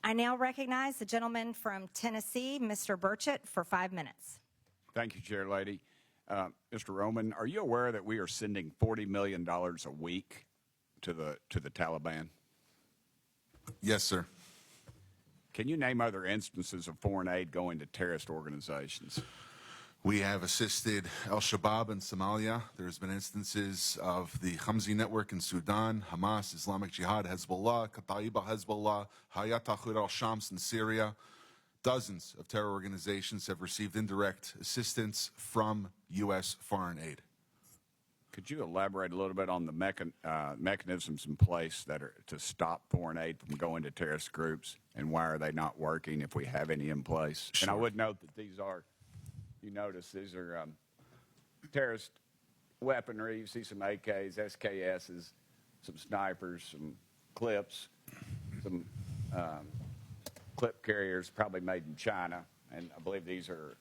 I now recognize the gentleman from Tennessee, Mr. Burchett, for 5 minutes. Thank you, Chair Lady. Mr. Roman, are you aware that we are sending $40 million a week to the Taliban? Yes, sir. Can you name other instances of foreign aid going to terrorist organizations? We have assisted al-Shabaab in Somalia. There's been instances of the Khamsi network in Sudan, Hamas, Islamic Jihad, Hezbollah, Kata'iba Hezbollah, Hayat Tahrir al-Shams in Syria. Dozens of terror organizations have received indirect assistance from U.S. foreign aid. Could you elaborate a little bit on the mechanisms in place that are to stop foreign aid from going to terrorist groups, and why are they not working if we have any in place? Sure. And I would note that these are, you notice, these are terrorist weaponry. You see some AKs, SKSs, some snipers, some clips, some clip carriers, probably made in China, and I believe these are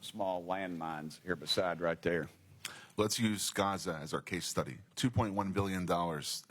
small landmines here beside right there. Let's use Gaza as our case study. $2.1 billion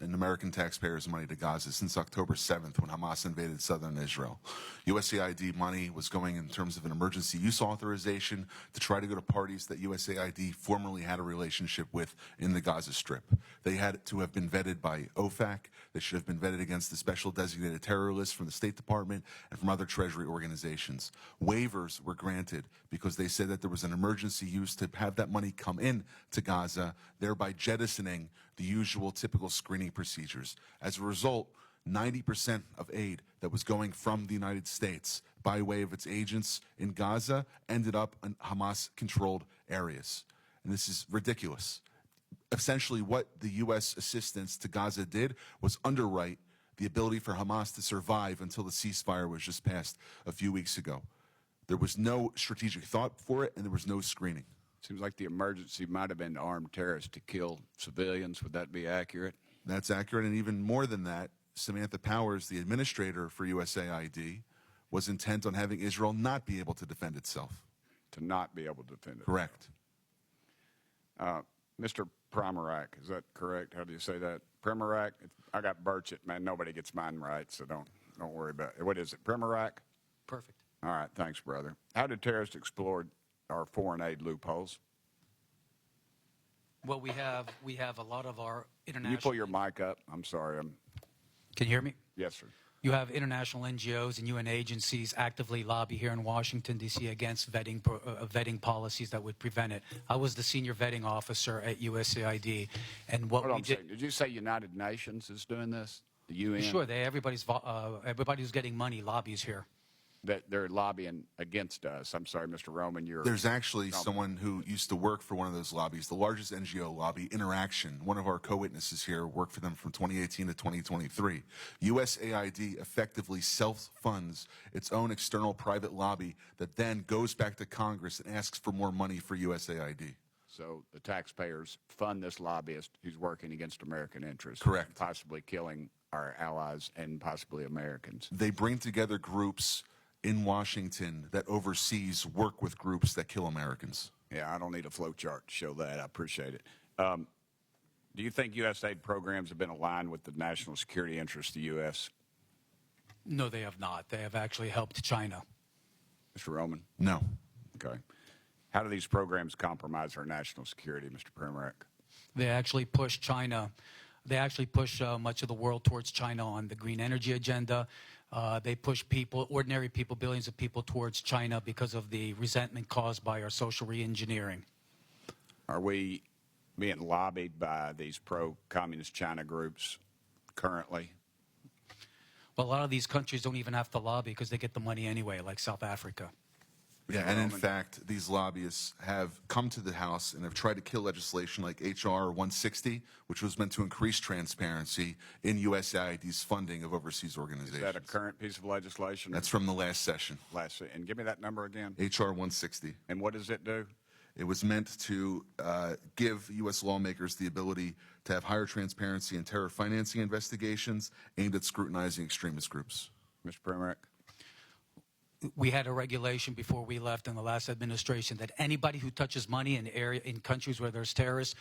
in American taxpayers' money to Gaza since October 7th when Hamas invaded southern Israel. USAID money was going in terms of an emergency use authorization to try to go to parties that USAID formerly had a relationship with in the Gaza Strip. They had to have been vetted by OFAC. They should have been vetted against the special designated terror list from the State Department and from other Treasury organizations. Waivers were granted because they said that there was an emergency use to have that money come in to Gaza, thereby jettisoning the usual typical screening procedures. As a result, 90% of aid that was going from the United States by way of its agents in Gaza ended up in Hamas-controlled areas. And this is ridiculous. Essentially, what the U.S. assistance to Gaza did was underwrite the ability for Hamas to survive until the ceasefire was just passed a few weeks ago. There was no strategic thought for it, and there was no screening. Seems like the emergency might have been armed terrorists to kill civilians. Would that be accurate? That's accurate, and even more than that, Samantha Powers, the administrator for USAID, was intent on having Israel not be able to defend itself. To not be able to defend it. Correct. Mr. Primorak, is that correct? How do you say that? Primorak? I got Burchett, man. Nobody gets mine right, so don't worry about it. What is it, Primorak? Perfect. All right, thanks, brother. How did terrorists exploit our foreign aid loopholes? Well, we have a lot of our international. Can you pull your mic up? I'm sorry. Can you hear me? Yes, sir. You have international NGOs and UN agencies actively lobby here in Washington, D.C. against vetting policies that would prevent it. I was the senior vetting officer at USAID, and what we did. Did you say United Nations is doing this? The UN? Sure, everybody who's getting money lobbies here. That they're lobbying against us. I'm sorry, Mr. Roman. There's actually someone who used to work for one of those lobbies, the largest NGO lobby, Interaction. One of our co-witnesses here worked for them from 2018 to 2023. USAID effectively self-funds its own external private lobby that then goes back to Congress and asks for more money for USAID. So the taxpayers fund this lobbyist who's working against American interests. Correct. Possibly killing our allies and possibly Americans. They bring together groups in Washington that overseas work with groups that kill Americans. Yeah, I don't need a flow chart to show that. I appreciate it. Do you think USAID programs have been aligned with the national security interests of the U.S.? No, they have not. They have actually helped China. Mr. Roman? No. Okay. How do these programs compromise our national security, Mr. Primorak? They actually push China. They actually push much of the world towards China on the green energy agenda. They push people, ordinary people, billions of people towards China because of the resentment caused by our social re-engineering. Are we being lobbied by these pro-communist China groups currently? Well, a lot of these countries don't even have to lobby because they get the money anyway, like South Africa. Yeah, and in fact, these lobbyists have come to the House and have tried to kill legislation like H.R. 160, which was meant to increase transparency in USAID's funding of overseas organizations. Is that a current piece of legislation? That's from the last session. And give me that number again. H.R. 160. And what does it do? It was meant to give U.S. lawmakers the ability to have higher transparency in terror financing investigations aimed at scrutinizing extremist groups. Mr. Primorak? We had a regulation before we left in the last administration that anybody who touches money in countries where there's terrorists,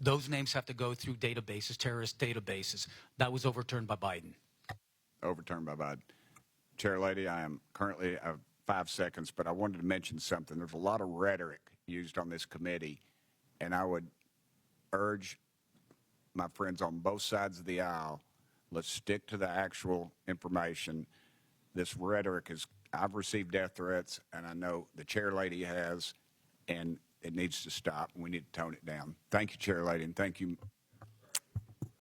those names have to go through databases, terrorist databases. That was overturned by Biden. Overturned by Biden. Chair Lady, I am currently 5 seconds, but I wanted to mention something. There's a lot of rhetoric used on this committee, and I would urge my friends on both sides of the aisle, let's stick to the actual information. This rhetoric is, I've received death threats, and I know the Chair Lady has, and it needs to stop. We need to tone it down. Thank you, Chair Lady, and thank you,